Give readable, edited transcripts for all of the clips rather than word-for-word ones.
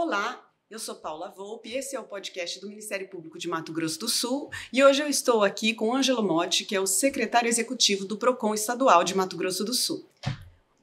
Olá, eu sou Paula Volpe, esse é o podcast do Ministério Público de Mato Grosso do Sul e hoje eu estou aqui com Ângelo Motti, que é o secretário executivo do PROCON Estadual de Mato Grosso do Sul.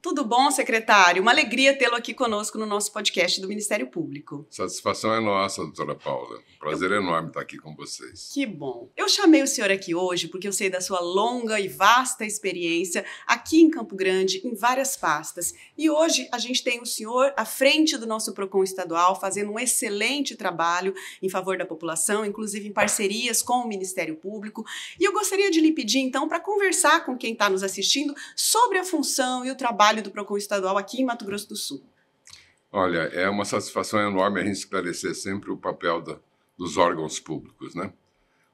Tudo bom, secretário? Uma alegria tê-lo aqui conosco no nosso podcast do Ministério Público. Satisfação é nossa, doutora Paula. Prazer enorme estar aqui com vocês. Que bom. Eu chamei o senhor aqui hoje porque eu sei da sua longa e vasta experiência aqui em Campo Grande, em várias pastas. E hoje a gente tem o senhor à frente do nosso PROCON estadual, fazendo um excelente trabalho em favor da população, inclusive em parcerias com o Ministério Público. E eu gostaria de lhe pedir, então, para conversar com quem está nos assistindo sobre a função e o trabalho do PROCON estadual aqui em Mato Grosso do Sul. Olha, é uma satisfação enorme a gente esclarecer sempre o papel dos órgãos públicos, né?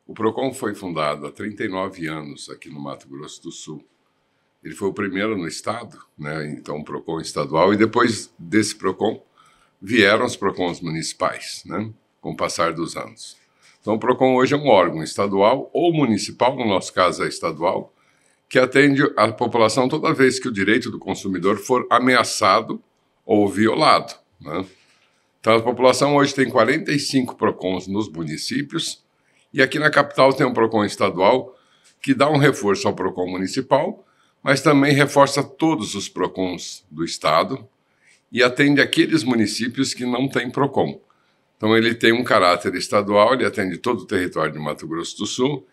O PROCON foi fundado há 39 anos aqui no Mato Grosso do Sul. Ele foi o primeiro no estado, né? Então o PROCON estadual, e depois desse PROCON vieram os PROCONs municipais, né? Com o passar dos anos. Então o PROCON hoje é um órgão estadual ou municipal, no nosso caso é estadual, que atende a população toda vez que o direito do consumidor for ameaçado ou violado, né? Então, a população hoje tem 45 PROCONs nos municípios e aqui na capital tem um PROCON estadual que dá um reforço ao PROCON municipal, mas também reforça todos os PROCONs do estado e atende aqueles municípios que não têm PROCON. Então, ele tem um caráter estadual, ele atende todo o território de Mato Grosso do Sul,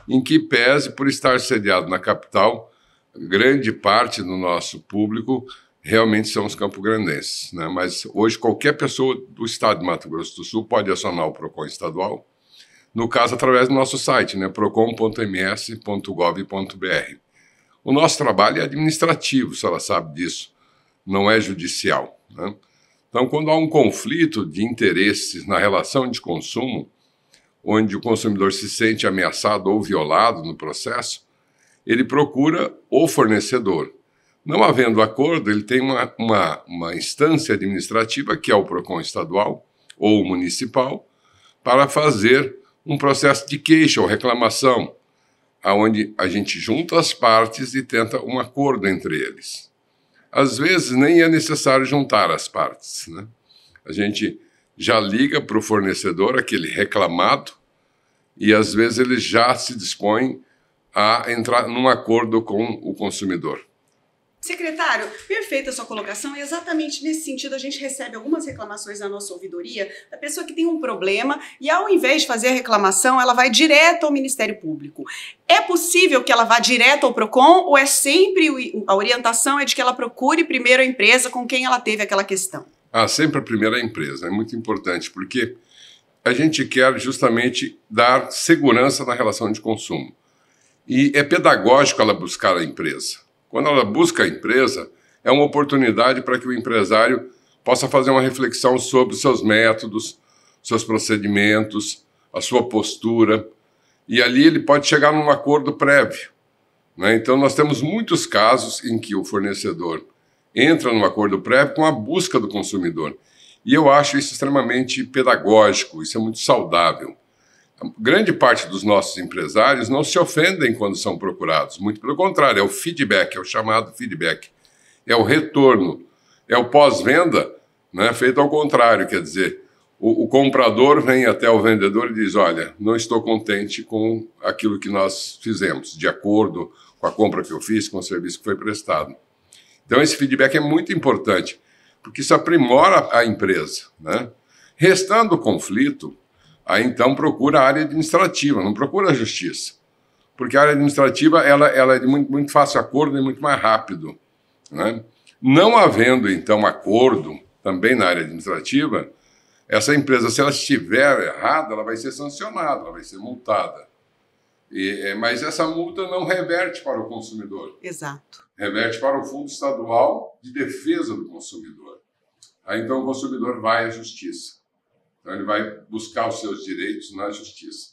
em que pese por estar sediado na capital, grande parte do nosso público realmente são os campograndenses, né? Mas hoje qualquer pessoa do estado de Mato Grosso do Sul pode acionar o PROCON estadual, no caso através do nosso site, né? procon.ms.gov.br. O nosso trabalho é administrativo, se ela sabe disso, não é judicial, né? Então, quando há um conflito de interesses na relação de consumo, onde o consumidor se sente ameaçado ou violado no processo, ele procura o fornecedor. Não havendo acordo, ele tem uma instância administrativa, que é o PROCON estadual ou municipal, para fazer um processo de queixa ou reclamação, onde a gente junta as partes e tenta um acordo entre eles. Às vezes, nem é necessário juntar as partes, né? A gente já liga para o fornecedor, aquele reclamado, e às vezes ele já se dispõe a entrar num acordo com o consumidor. Secretário, perfeita a sua colocação, e exatamente nesse sentido a gente recebe algumas reclamações na nossa ouvidoria da pessoa que tem um problema e ao invés de fazer a reclamação, ela vai direto ao Ministério Público. É possível que ela vá direto ao PROCON ou é sempre a orientação é de que ela procure primeiro a empresa com quem ela teve aquela questão? Sempre a primeira empresa, é muito importante, porque a gente quer justamente dar segurança na relação de consumo. E é pedagógico ela buscar a empresa. Quando ela busca a empresa, é uma oportunidade para que o empresário possa fazer uma reflexão sobre os seus métodos, seus procedimentos, a sua postura, e ali ele pode chegar num acordo prévio, né? Então, nós temos muitos casos em que o fornecedor entra num acordo prévio com a busca do consumidor. E eu acho isso extremamente pedagógico, isso é muito saudável. Grande parte dos nossos empresários não se ofendem quando são procurados, muito pelo contrário, é o feedback, é o chamado feedback, é o retorno, é o pós-venda, né, feito ao contrário, quer dizer, o comprador vem até o vendedor e diz, olha, não estou contente com aquilo que nós fizemos, de acordo com a compra que eu fiz, com o serviço que foi prestado. Então esse feedback é muito importante, porque isso aprimora a empresa, né? Restando o conflito, aí então procura a área administrativa, não procura a justiça. Porque a área administrativa ela é de muito fácil acordo e muito mais rápido, né? Não havendo então acordo também na área administrativa, essa empresa, se ela estiver errada, ela vai ser sancionada, ela vai ser multada. Mas essa multa não reverte para o consumidor. Exato. Reverte para o Fundo Estadual de Defesa do Consumidor. Aí então o consumidor vai à justiça. Então, ele vai buscar os seus direitos na justiça.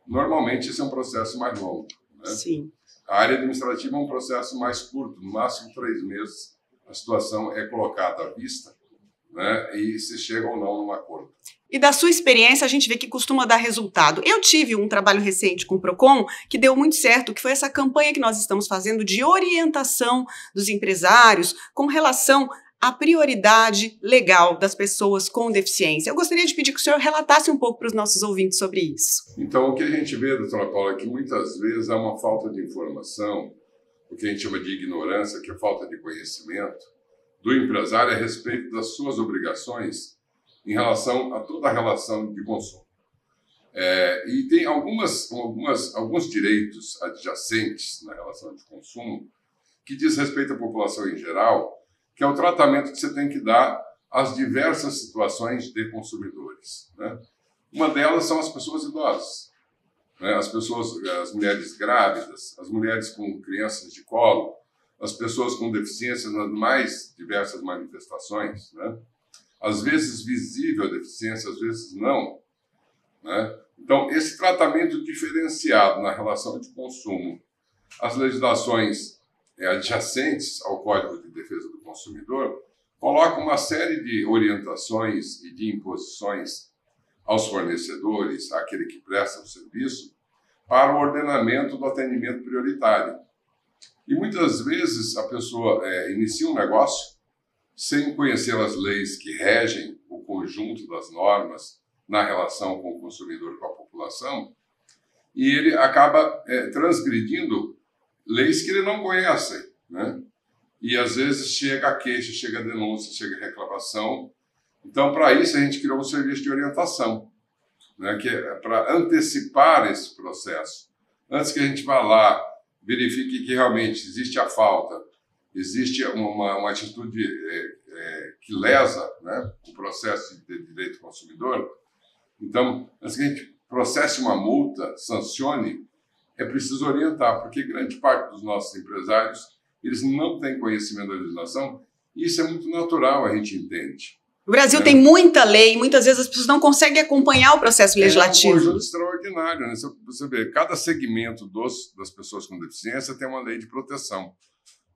Normalmente, esse é um processo mais longo, né? Sim. A área administrativa é um processo mais curto, no máximo 3 meses. A situação é colocada à vista, né? E se chega ou não num acordo. E da sua experiência, a gente vê que costuma dar resultado. Eu tive um trabalho recente com o PROCON que deu muito certo, que foi essa campanha que nós estamos fazendo de orientação dos empresários com relação a prioridade legal das pessoas com deficiência? Eu gostaria de pedir que o senhor relatasse um pouco para os nossos ouvintes sobre isso. Então, o que a gente vê, doutora Paula, é que muitas vezes há uma falta de informação, o que a gente chama de ignorância, que é falta de conhecimento do empresário a respeito das suas obrigações em relação a toda a relação de consumo. E tem alguns direitos adjacentes na relação de consumo que diz respeito à população em geral, que é o tratamento que você tem que dar às diversas situações de consumidores, né? Uma delas são as pessoas idosas, né? As mulheres grávidas, as mulheres com crianças de colo, as pessoas com deficiência nas mais diversas manifestações, né? Às vezes visível a deficiência, às vezes não, né? Então, esse tratamento diferenciado na relação de consumo, as legislações adjacentes ao Código de Defesa do Consumidor, colocam uma série de orientações e de imposições aos fornecedores, àquele que presta o serviço, para o ordenamento do atendimento prioritário. E muitas vezes a pessoa inicia um negócio sem conhecer as leis que regem o conjunto das normas na relação com o consumidor, com a população, e ele acaba transgredindo leis que ele não conhece, né? E às vezes chega a queixa, chega a denúncia, chega a reclamação. Então, para isso, a gente criou um serviço de orientação, né? Que é para antecipar esse processo. Antes que a gente vá lá, verifique que realmente existe a falta, existe uma atitude que lesa, né, o processo de direito do consumidor. Então, antes que a gente processe uma multa, sancione, é preciso orientar, porque grande parte dos nossos empresários, eles não têm conhecimento da legislação, e isso é muito natural, a gente entende. O Brasil tem muita lei, muitas vezes as pessoas não conseguem acompanhar o processo legislativo. É um conjunto extraordinário, né? Você vê, cada segmento das pessoas com deficiência tem uma lei de proteção,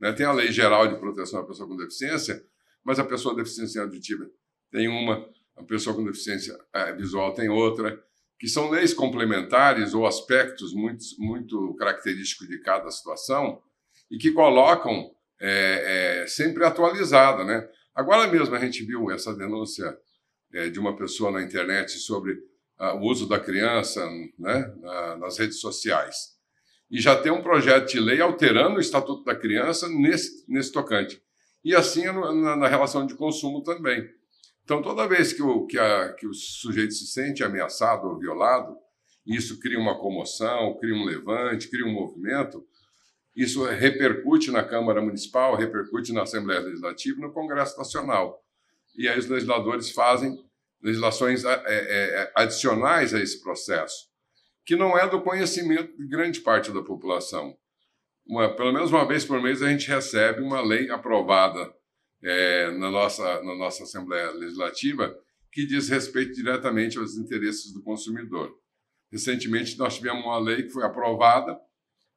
né? Tem a Lei Geral de Proteção à Pessoa com Deficiência, mas a pessoa com deficiência auditiva tem uma, a pessoa com deficiência visual tem outra, que são leis complementares ou aspectos muito característicos de cada situação e que colocam sempre atualizada, né? Agora mesmo a gente viu essa denúncia de uma pessoa na internet sobre o uso da criança, né, nas redes sociais. E já tem um projeto de lei alterando o Estatuto da Criança nesse tocante. E assim na relação de consumo também. Então, toda vez que o sujeito se sente ameaçado ou violado, isso cria uma comoção, cria um levante, cria um movimento, isso repercute na Câmara Municipal, repercute na Assembleia Legislativa e no Congresso Nacional. E aí os legisladores fazem legislações adicionais a esse processo, que não é do conhecimento de grande parte da população. Pelo menos uma vez por mês a gente recebe uma lei aprovada na nossa Assembleia Legislativa que diz respeito diretamente aos interesses do consumidor. Recentemente nós tivemos uma lei que foi aprovada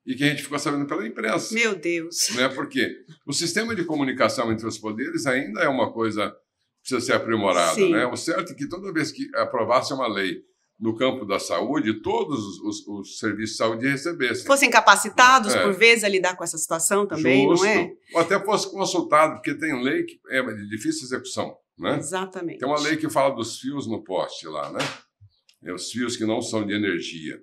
e que a gente ficou sabendo pela imprensa. Meu Deus! Né? Porque o sistema de comunicação entre os poderes ainda é uma coisa que precisa ser aprimorada. Né? O certo é que toda vez que aprovasse uma lei no campo da saúde, todos os serviços de saúde recebessem. Fossem capacitados, por vezes, a lidar com essa situação também, justo, não é? Ou até fosse consultado, porque tem lei que é de difícil execução. Né? Exatamente. Tem uma lei que fala dos fios no poste lá, né? Os fios que não são de energia.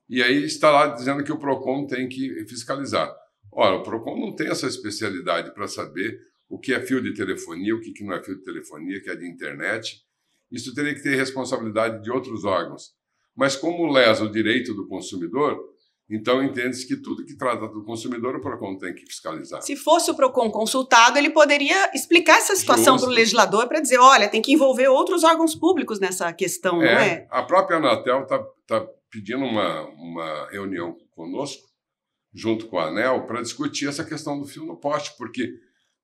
E aí está lá dizendo que o PROCON tem que fiscalizar. Ora, o PROCON não tem essa especialidade para saber o que é fio de telefonia, o que não é fio de telefonia, o que é de internet. Isso teria que ter responsabilidade de outros órgãos. Mas como lesa o direito do consumidor, então entende-se que tudo que trata do consumidor, o PROCON tem que fiscalizar. Se fosse o PROCON consultado, ele poderia explicar essa situação para o legislador para dizer, olha, tem que envolver outros órgãos públicos nessa questão, não é? A própria Anatel está pedindo uma reunião conosco, junto com a ANEEL, para discutir essa questão do fio no poste, porque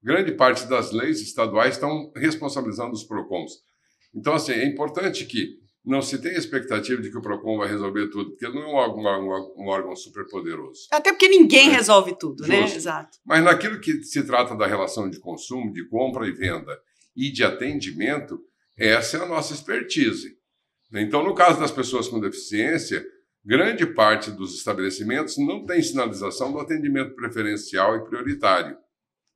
grande parte das leis estaduais estão responsabilizando os PROCONs. Então, assim, é importante que não se tenha expectativa de que o PROCON vai resolver tudo, porque ele não é um órgão superpoderoso. Até porque ninguém resolve tudo, né? Exato. Mas naquilo que se trata da relação de consumo, de compra e venda e de atendimento, essa é a nossa expertise. Então, no caso das pessoas com deficiência, grande parte dos estabelecimentos não tem sinalização do atendimento preferencial e prioritário,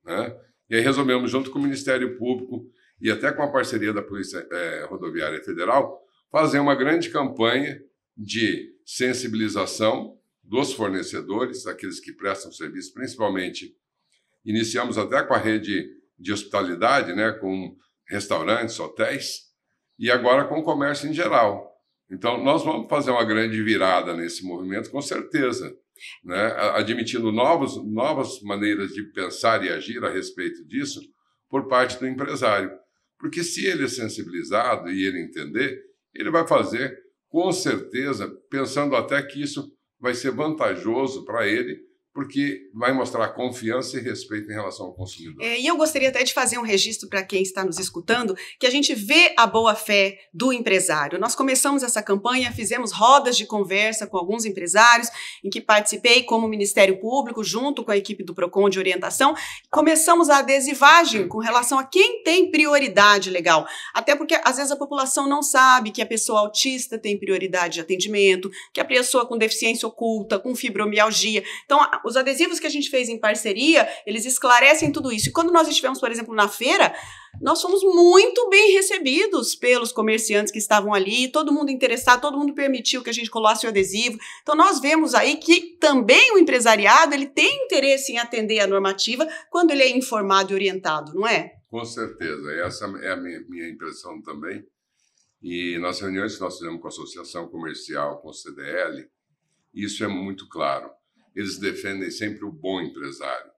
né? E aí resolvemos, junto com o Ministério Público e até com a parceria da Polícia Rodoviária Federal, fazer uma grande campanha de sensibilização dos fornecedores, aqueles que prestam serviço, principalmente. Iniciamos até com a rede de hospitalidade, né, com restaurantes, hotéis, e agora com o comércio em geral. Então, nós vamos fazer uma grande virada nesse movimento, com certeza, né, admitindo novas maneiras de pensar e agir a respeito disso por parte do empresário. Porque se ele é sensibilizado e ele entender, ele vai fazer, com certeza, pensando até que isso vai ser vantajoso para ele, porque vai mostrar confiança e respeito em relação ao consumidor. E eu gostaria até de fazer um registro para quem está nos escutando, que a gente vê a boa-fé do empresário. Nós começamos essa campanha, fizemos rodas de conversa com alguns empresários, em que participei como Ministério Público, junto com a equipe do PROCON de orientação. Começamos a adesivagem com relação a quem tem prioridade legal. Até porque, às vezes, a população não sabe que a pessoa autista tem prioridade de atendimento, que a pessoa com deficiência oculta, com fibromialgia. Então, os adesivos que a gente fez em parceria, eles esclarecem tudo isso. E quando nós estivemos, por exemplo, na feira, nós fomos muito bem recebidos pelos comerciantes que estavam ali, todo mundo interessado, todo mundo permitiu que a gente colasse o adesivo. Então, nós vemos aí que também o empresariado, ele tem interesse em atender a normativa quando ele é informado e orientado, não é? Com certeza. Essa é a minha impressão também. E nas reuniões que nós fizemos com a Associação Comercial, com o CDL, isso é muito claro. Eles defendem sempre o bom empresário.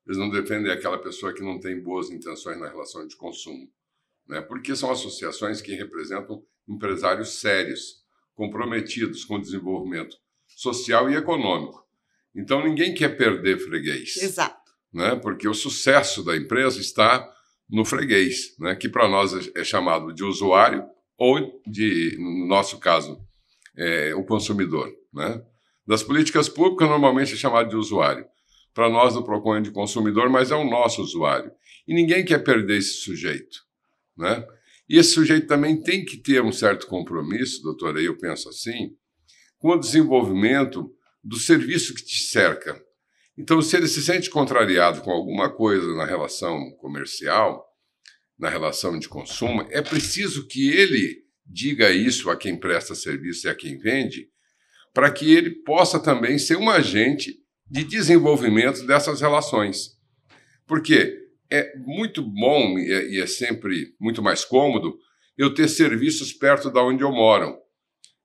Eles não defendem aquela pessoa que não tem boas intenções na relação de consumo, né? Porque são associações que representam empresários sérios, comprometidos com o desenvolvimento social e econômico. Então, ninguém quer perder freguês. Exato. Né? Porque o sucesso da empresa está no freguês, né? Que para nós é chamado de usuário ou, no nosso caso, o consumidor, né? Das políticas públicas, normalmente é chamado de usuário. Para nós, do PROCON, é de consumidor, mas é o nosso usuário. E ninguém quer perder esse sujeito, né? E esse sujeito também tem que ter um certo compromisso, doutora, eu penso assim, com o desenvolvimento do serviço que te cerca. Então, se ele se sente contrariado com alguma coisa na relação comercial, na relação de consumo, é preciso que ele diga isso a quem presta serviço e a quem vende, para que ele possa também ser um agente de desenvolvimento dessas relações. Porque é muito bom e é sempre muito mais cômodo eu ter serviços perto de onde eu moro.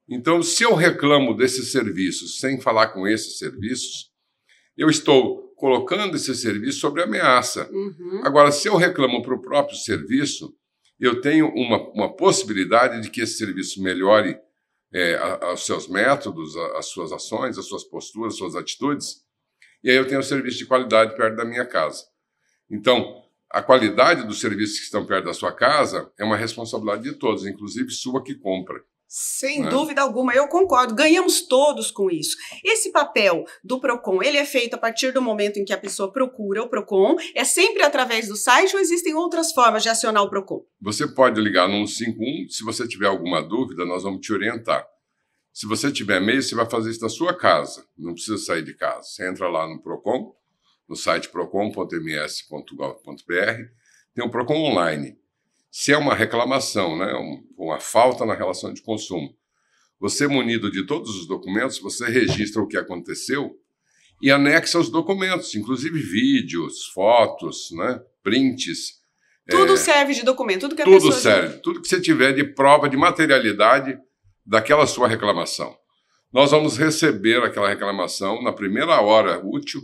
Então, se eu reclamo desses serviços sem falar com esses serviços, eu estou colocando esse serviço sobre ameaça. Uhum. Agora, se eu reclamo para o próprio serviço, eu tenho uma possibilidade de que esse serviço melhore os seus métodos, as suas ações, as suas posturas, as suas atitudes, e aí eu tenho um serviço de qualidade perto da minha casa. Então, a qualidade dos serviços que estão perto da sua casa é uma responsabilidade de todos, inclusive sua que compra. Sem dúvida alguma, eu concordo, ganhamos todos com isso. Esse papel do PROCON, ele é feito a partir do momento em que a pessoa procura o PROCON, é sempre através do site ou existem outras formas de acionar o PROCON? Você pode ligar no 151, se você tiver alguma dúvida, nós vamos te orientar. Se você tiver e-mail, você vai fazer isso da sua casa, não precisa sair de casa. Você entra lá no PROCON, no site procon.ms.gov.br, tem o PROCON online. Se é uma reclamação, né, uma falta na relação de consumo, você, munido de todos os documentos, você registra o que aconteceu e anexa os documentos, inclusive vídeos, fotos, né, prints. Tudo serve de documento, tudo que a tudo pessoa... serve, tudo que você tiver de prova de materialidade daquela sua reclamação. Nós vamos receber aquela reclamação na primeira hora útil,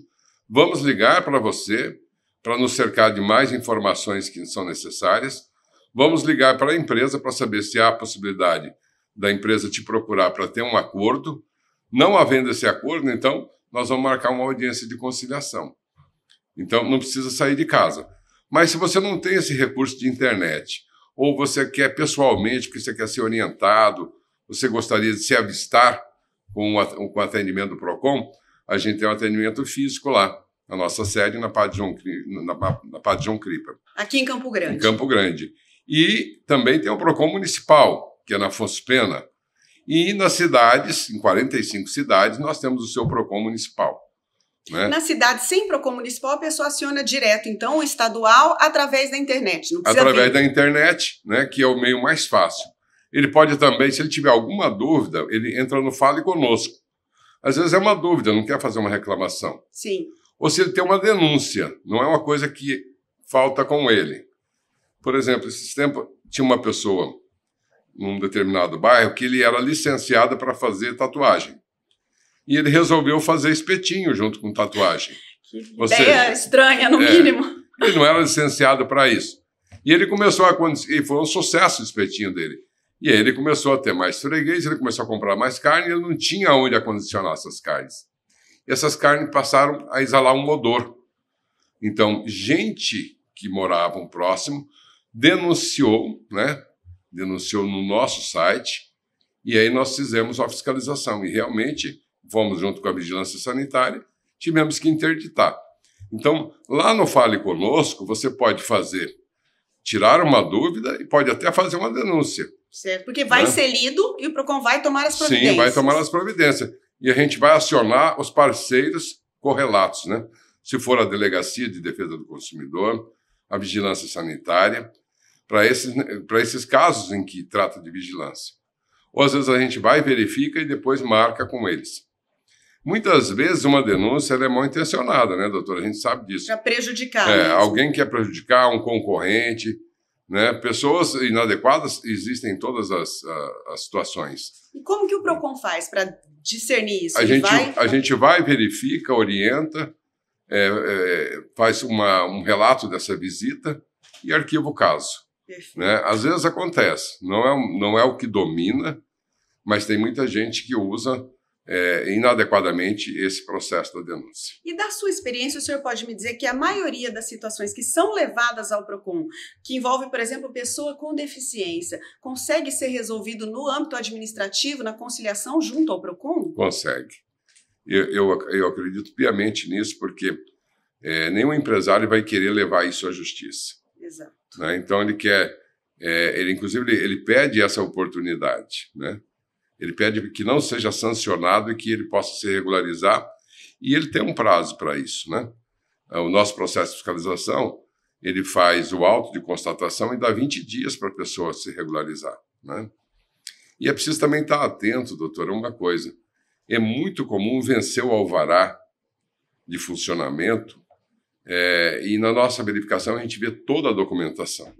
vamos ligar para você para nos cercar de mais informações que são necessárias. Vamos ligar para a empresa para saber se há a possibilidade da empresa te procurar para ter um acordo. Não havendo esse acordo, então, nós vamos marcar uma audiência de conciliação. Então, não precisa sair de casa. Mas se você não tem esse recurso de internet, ou você quer pessoalmente, porque você quer ser orientado, você gostaria de se avistar com o atendimento do PROCON, a gente tem um atendimento físico lá, na nossa sede, na Padre João Cripa. Aqui em Campo Grande. Em Campo Grande. E também tem o PROCON municipal, que é na Afonso Pena. E nas cidades, em 45 cidades, nós temos o seu PROCON municipal. Né? Na cidade sem PROCON municipal, a pessoa aciona direto, então, o estadual através da internet. Não precisa através vir. da internet, né, que é o meio mais fácil. Ele pode também, se ele tiver alguma dúvida, ele entra no Fale Conosco. Às vezes é uma dúvida, não quer fazer uma reclamação. Sim. Ou se ele tem uma denúncia, não é uma coisa que falta com ele. Por exemplo, esses tempos tinha uma pessoa num determinado bairro que ele era licenciado para fazer tatuagem. E ele resolveu fazer espetinho junto com tatuagem. Que Ou ideia seja, estranha, no mínimo. Ele não era licenciado para isso. E ele começou a... E foi um sucesso o espetinho dele. E aí ele começou a ter mais freguês, ele começou a comprar mais carne, e ele não tinha onde acondicionar essas carnes. E essas carnes passaram a exalar um odor. Então, gente que moravam próximo denunciou, né? Denunciou no nosso site, e aí nós fizemos a fiscalização. E realmente, fomos junto com a Vigilância Sanitária, tivemos que interditar. Então, lá no Fale Conosco, você pode tirar uma dúvida e pode até fazer uma denúncia. Certo, porque vai ser lido e o PROCON vai tomar as providências. Sim, vai tomar as providências. E a gente vai acionar os parceiros correlatos, né? Se for a Delegacia de Defesa do Consumidor, a Vigilância Sanitária, para esses casos em que trata de vigilância. Ou às vezes a gente vai, verifica e depois marca com eles. Muitas vezes uma denúncia ela é mal intencionada, né, doutora? A gente sabe disso. Para prejudicar. Alguém quer prejudicar um concorrente, né? Pessoas inadequadas existem em todas as situações. E como que o PROCON faz para discernir isso? A gente vai, verifica, orienta, faz um relato dessa visita e arquiva o caso. Né? Às vezes acontece, não é o que domina, mas tem muita gente que usa inadequadamente esse processo da denúncia. E da sua experiência, o senhor pode me dizer que a maioria das situações que são levadas ao PROCON, que envolve, por exemplo, pessoa com deficiência, consegue ser resolvido no âmbito administrativo, na conciliação junto ao PROCON? Consegue. Eu acredito piamente nisso, porque nenhum empresário vai querer levar isso à justiça. Exato. Né? Então, inclusive, ele pede essa oportunidade, né? Ele pede que não seja sancionado e que ele possa se regularizar, e ele tem um prazo para isso, né? O nosso processo de fiscalização, ele faz o auto de constatação e dá 20 dias para a pessoa se regularizar, né? E é preciso também estar atento, doutor, a uma coisa. É muito comum vencer o alvará de funcionamento e na nossa verificação a gente vê toda a documentação,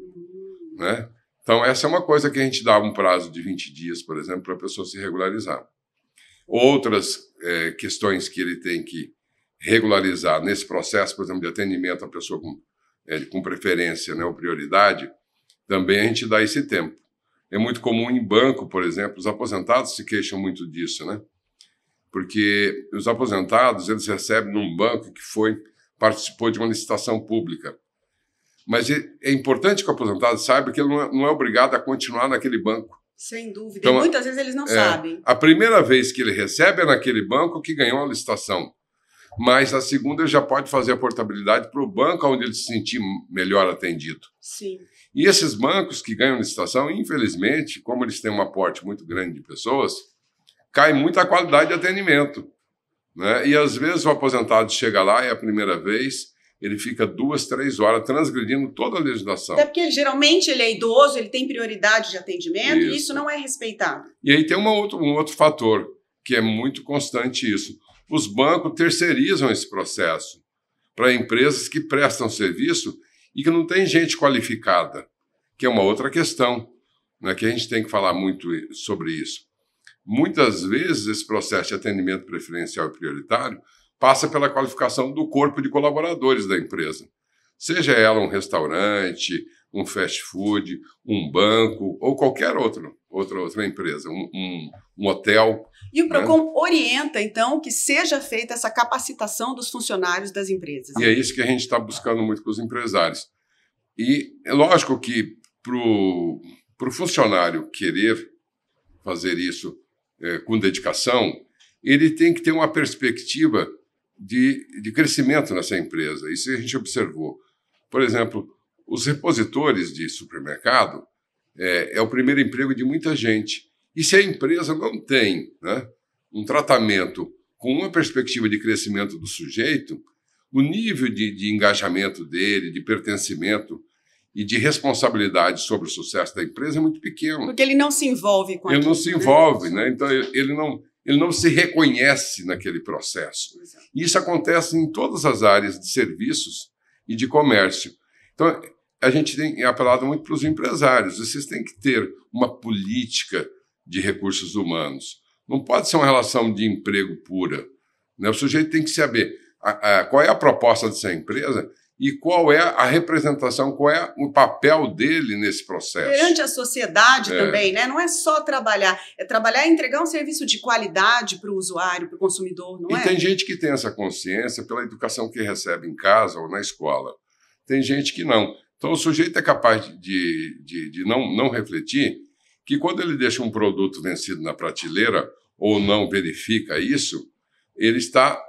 né? Então, essa é uma coisa que a gente dá um prazo de 20 dias, por exemplo, para a pessoa se regularizar. Outras questões que ele tem que regularizar nesse processo, por exemplo, de atendimento à pessoa com preferência, né, ou prioridade, também a gente dá esse tempo. É muito comum em banco, por exemplo, os aposentados se queixam muito disso, né? Porque os aposentados, eles recebem num banco que participou de uma licitação pública. Mas é importante que o aposentado saiba que ele não é obrigado a continuar naquele banco. Sem dúvida. Então, e muitas vezes eles não sabem. A primeira vez que ele recebe é naquele banco que ganhou a licitação. Mas a segunda ele já pode fazer a portabilidade para o banco onde ele se sentir melhor atendido. Sim. E esses bancos que ganham licitação, infelizmente, como eles têm um aporte muito grande de pessoas, cai muito a qualidade de atendimento, né? E às vezes o aposentado chega lá e a primeira vez ele fica 2, 3 horas transgredindo toda a legislação. Até porque geralmente ele é idoso, ele tem prioridade de atendimento e isso não é respeitado. E aí tem um outro fator que é muito constante isso. Os bancos terceirizam esse processo para empresas que prestam serviço e que não tem gente qualificada, que é uma outra questão, né, que a gente tem que falar muito sobre isso. Muitas vezes esse processo de atendimento preferencial e prioritário passa pela qualificação do corpo de colaboradores da empresa. Seja ela um restaurante, um fast food, um banco ou qualquer outra empresa, um hotel. E o PROCON orienta, então, que seja feita essa capacitação dos funcionários das empresas. E é isso que a gente está buscando muito com os empresários. E é lógico que para o funcionário querer fazer isso com dedicação, ele tem que ter uma perspectiva de crescimento nessa empresa. Isso a gente observou. Por exemplo, os repositores de supermercado é o primeiro emprego de muita gente. E se a empresa não tem, né, um tratamento com uma perspectiva de crescimento do sujeito, o nível de engajamento dele, de pertencimento e de responsabilidade sobre o sucesso da empresa é muito pequeno. Porque ele não se envolve com aquilo. Ele não se envolve, né? Então ele não se reconhece naquele processo. Exato. E isso acontece em todas as áreas de serviços e de comércio. Então, a gente tem apelado muito para os empresários. Vocês têm que ter uma política de recursos humanos. Não pode ser uma relação de emprego pura, né? O sujeito tem que saber qual é a proposta dessa empresa e qual é a representação, qual é o papel dele nesse processo. Perante a sociedade também, né? Não é só trabalhar, é trabalhar e entregar um serviço de qualidade para o usuário, para o consumidor, não é? E tem gente que tem essa consciência pela educação que recebe em casa ou na escola. Tem gente que não. Então, o sujeito é capaz de não refletir que quando ele deixa um produto vencido na prateleira ou não verifica isso, ele está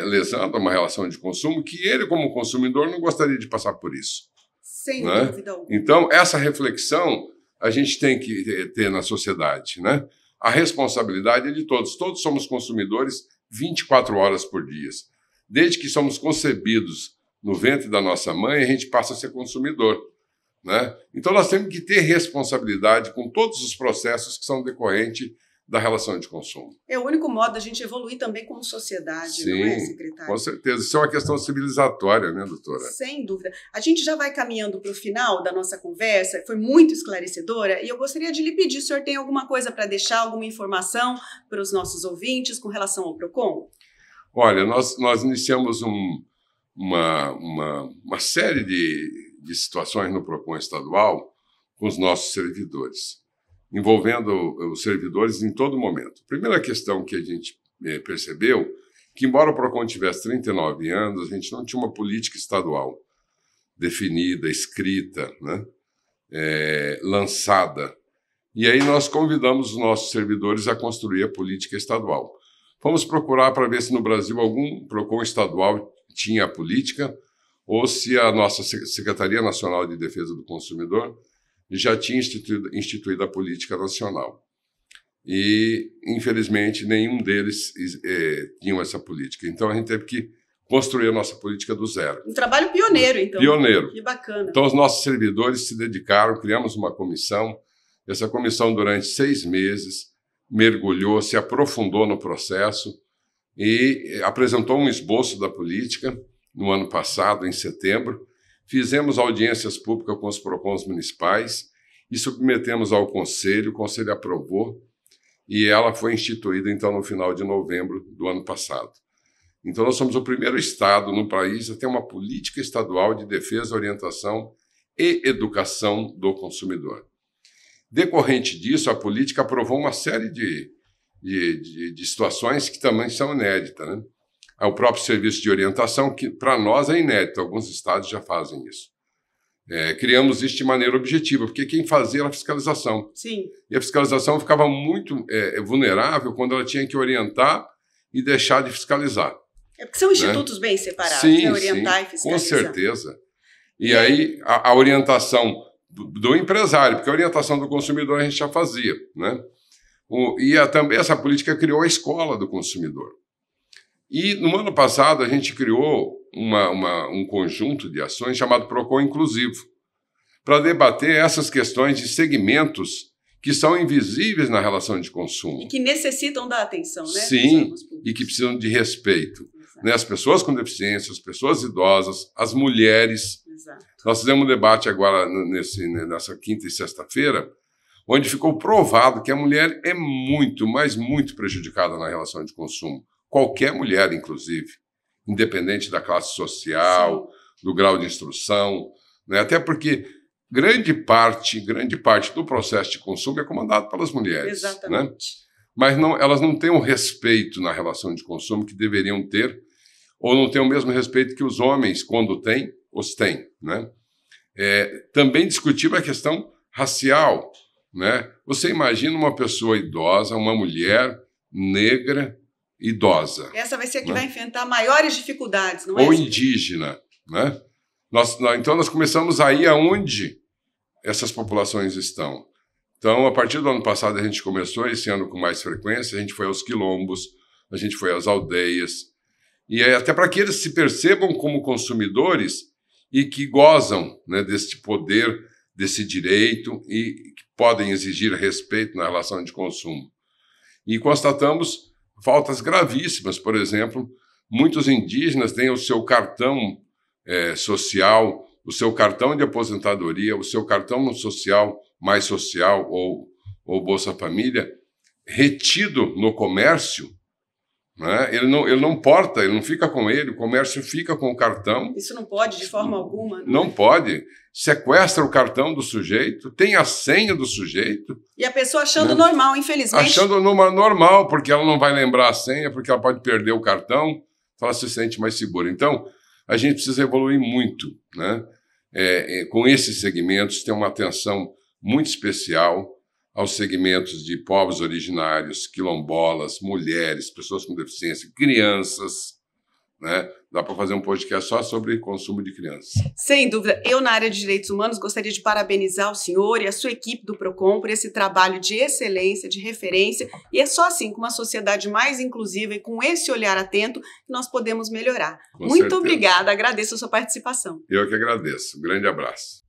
lesando uma relação de consumo que ele, como consumidor, não gostaria de passar por isso. Sem né? dúvida alguma. Então, essa reflexão a gente tem que ter na sociedade, né? A responsabilidade é de todos. Todos somos consumidores 24 horas por dia. Desde que somos concebidos no ventre da nossa mãe, a gente passa a ser consumidor, né? Então, nós temos que ter responsabilidade com todos os processos que são decorrentes da relação de consumo. É o único modo da gente evoluir também como sociedade, não é, secretário? Com certeza. Isso é uma questão civilizatória, né, doutora? Sem dúvida. A gente já vai caminhando para o final da nossa conversa, foi muito esclarecedora, e eu gostaria de lhe pedir, o senhor tem alguma coisa para deixar, alguma informação para os nossos ouvintes com relação ao PROCON? Olha, nós iniciamos uma série de situações no PROCON estadual com os nossos servidores, envolvendo os servidores em todo momento. A primeira questão que a gente percebeu, que embora o PROCON tivesse 39 anos, a gente não tinha uma política estadual definida, escrita, né? Lançada. E aí nós convidamos os nossos servidores a construir a política estadual. Fomos procurar para ver se no Brasil algum PROCON estadual tinha a política ou se a nossa Secretaria Nacional de Defesa do Consumidor já tinha instituído a política nacional. E, infelizmente, nenhum deles tinha essa política. Então, a gente teve que construir a nossa política do zero. Um trabalho pioneiro, então. Pioneiro. Que bacana. Então, os nossos servidores se dedicaram, criamos uma comissão. Essa comissão, durante 6 meses, mergulhou, se aprofundou no processo e apresentou um esboço da política no ano passado, em setembro. Fizemos audiências públicas com os PROCONs municipais e submetemos ao Conselho, o Conselho aprovou e ela foi instituída, então, no final de novembro do ano passado. Então, nós somos o primeiro estado no país a ter uma política estadual de defesa, orientação e educação do consumidor. Decorrente disso, a política aprovou uma série de situações que também são inéditas, né? O próprio serviço de orientação, que para nós é inédito, alguns estados já fazem isso. Criamos isso de maneira objetiva, porque quem fazia era a fiscalização. Sim. E a fiscalização ficava muito vulnerável quando ela tinha que orientar e deixar de fiscalizar. É porque são institutos bem separados, sim, né? Orientar sim, e fiscalizar. com certeza. E aí a orientação do empresário, porque a orientação do consumidor a gente já fazia, né? Também essa política criou a escola do consumidor. E no ano passado a gente criou um conjunto de ações chamado PROCON Inclusivo, para debater essas questões de segmentos que são invisíveis na relação de consumo. E que necessitam da atenção, né? Sim, e que precisam de respeito. Né? As pessoas com deficiência, as pessoas idosas, as mulheres. Exato. Nós fizemos um debate agora nessa quinta e sexta-feira, onde ficou provado que a mulher é muito, mas muito prejudicada na relação de consumo. Qualquer mulher, inclusive, independente da classe social, sim, do grau de instrução, né? Até porque grande parte do processo de consumo é comandado pelas mulheres. Exatamente. Né? Mas elas não têm o respeito na relação de consumo que deveriam ter, ou não têm o mesmo respeito que os homens, quando têm, os têm. Né? Também discutimos a questão racial. Né? Você imagina uma pessoa idosa, uma mulher negra, idosa. Essa vai ser a que vai enfrentar maiores dificuldades, não é? Ou indígena. Né? Então, nós começamos a ir aonde essas populações estão. Então, a partir do ano passado, a gente começou, esse ano com mais frequência, a gente foi aos quilombos, a gente foi às aldeias, e até para que eles se percebam como consumidores e que gozam, né, deste poder, desse direito e que podem exigir respeito na relação de consumo. E constatamos faltas gravíssimas, por exemplo, muitos indígenas têm o seu cartão social, o seu cartão de aposentadoria, o seu cartão social, mais social ou Bolsa Família, retido no comércio, né? Ele não porta, ele não fica com ele, o comércio fica com o cartão. Isso não pode de forma alguma. Não pode. Sequestra o cartão do sujeito, tem a senha do sujeito. E a pessoa achando normal, infelizmente. Achando normal, porque ela não vai lembrar a senha, porque ela pode perder o cartão, ela se sente mais segura. Então, a gente precisa evoluir muito, né? Com esses segmentos, ter uma atenção muito especial aos segmentos de povos originários, quilombolas, mulheres, pessoas com deficiência, crianças, né? Dá para fazer um podcast só sobre consumo de crianças. Sem dúvida. Eu, na área de direitos humanos, gostaria de parabenizar o senhor e a sua equipe do PROCON por esse trabalho de excelência, de referência, e é só assim, com uma sociedade mais inclusiva e com esse olhar atento, que nós podemos melhorar. Muito obrigada, agradeço a sua participação. Eu que agradeço. Um grande abraço.